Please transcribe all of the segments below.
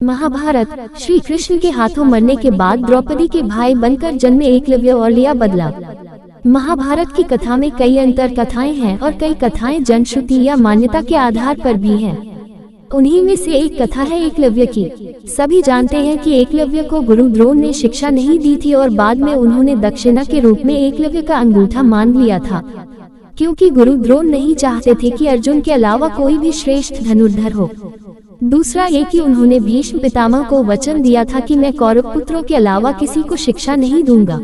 महाभारत। श्री कृष्ण के हाथों मरने के बाद द्रौपदी के भाई बनकर जन्मे एकलव्य और लिया बदला। महाभारत की कथा में कई अंतर कथाएं हैं और कई कथाएं जनश्रुति या मान्यता के आधार पर भी हैं। उन्हीं में से एक कथा है एकलव्य की। सभी जानते हैं कि एकलव्य को गुरु द्रोण ने शिक्षा नहीं दी थी और बाद में उन्होंने दक्षिणा के रूप में एकलव्य का अंगूठा मांग लिया था, क्योंकि गुरु द्रोण नहीं चाहते थे कि अर्जुन के अलावा कोई भी श्रेष्ठ धनुर्धर हो। दूसरा ये कि उन्होंने भीष्म पितामह को वचन दिया था कि मैं कौरव पुत्रों के अलावा किसी को शिक्षा नहीं दूंगा।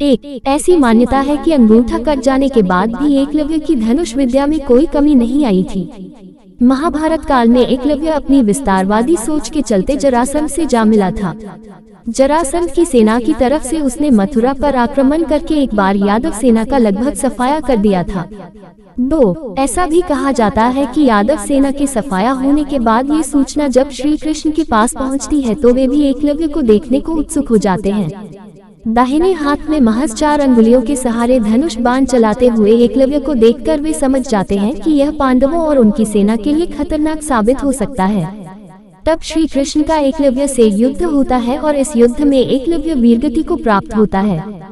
एक ऐसी मान्यता है कि अंगूठा कट जाने के बाद भी एकलव्य की धनुष विद्या में कोई कमी नहीं आई थी। महाभारत काल में एकलव्य अपनी विस्तारवादी सोच के चलते जरासंध से जा मिला था। जरासंध की सेना की तरफ से उसने मथुरा पर आक्रमण करके एक बार यादव सेना का लगभग सफाया कर दिया था। 2 ऐसा भी कहा जाता है कि यादव सेना के सफाया होने के बाद ये सूचना जब श्री कृष्ण के पास पहुंचती है तो वे भी एकलव्य को देखने को उत्सुक हो जाते हैं। दाहिने हाथ में महज 4 अंगुलियों के सहारे धनुष बाण चलाते हुए एकलव्य को देखकर वे समझ जाते हैं कि यह पांडवों और उनकी सेना के लिए खतरनाक साबित हो सकता है। तब श्री कृष्ण का एकलव्य से युद्ध होता है और इस युद्ध में एकलव्य वीरगति को प्राप्त होता है।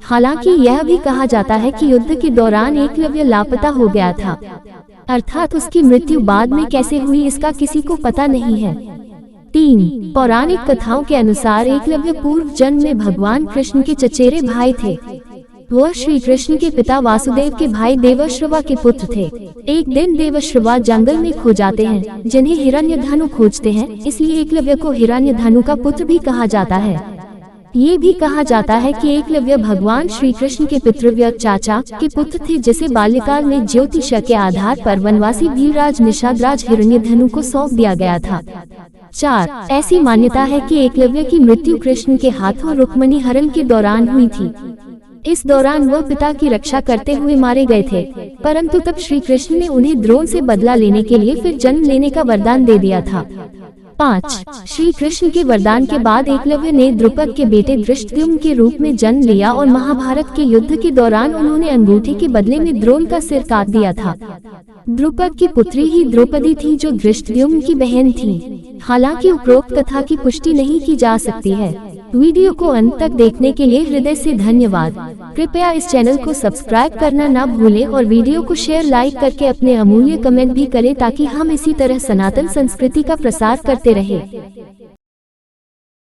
हालांकि यह भी कहा जाता है कि युद्ध के दौरान एकलव्य लापता हो गया था, अर्थात उसकी मृत्यु बाद में कैसे हुई इसका किसी को पता नहीं है। 3 पौराणिक कथाओं के अनुसार एकलव्य पूर्व जन्म में भगवान कृष्ण के चचेरे भाई थे। वह श्री कृष्ण के पिता वासुदेव के भाई देवश्रवा के पुत्र थे। एक दिन देवश्रवा जंगल में खो जाते हैं, जिन्हें हिरण्यधनु खोजते हैं, इसलिए एकलव्य को हिरण्यधनु का पुत्र भी कहा जाता है। ये भी कहा जाता है कि एकलव्य भगवान श्री कृष्ण के पितृव्य चाचा के पुत्र थे, जिसे बाल्यकाल में ज्योतिष के आधार पर वनवासी भीलराज निषादराज हिरण्यधनु को सौंप दिया गया था। 4 ऐसी मान्यता है कि एकलव्य की मृत्यु कृष्ण के हाथों रुक्मिणी हरण के दौरान हुई थी। इस दौरान वह पिता की रक्षा करते हुए मारे गए थे, परंतु तब श्री कृष्ण ने उन्हें द्रोण से बदला लेने के लिए फिर जन्म लेने का वरदान दे दिया था। 5 श्री कृष्ण के वरदान के बाद एकलव्य ने द्रुपद के बेटे धृष्टद्युम्न के रूप में जन्म लिया और महाभारत के युद्ध के दौरान उन्होंने अंगूठे के बदले में द्रोण का सिर काट दिया था। द्रुपद की पुत्री ही द्रौपदी थी, जो धृष्टद्युम्न की बहन थी। हालांकि उपरोक्त कथा की पुष्टि नहीं की जा सकती है। वीडियो को अंत तक देखने के लिए हृदय से धन्यवाद। कृपया इस चैनल को सब्सक्राइब करना ना भूलें और वीडियो को शेयर लाइक करके अपने अमूल्य कमेंट भी करें, ताकि हम इसी तरह सनातन संस्कृति का प्रसार करते रहें।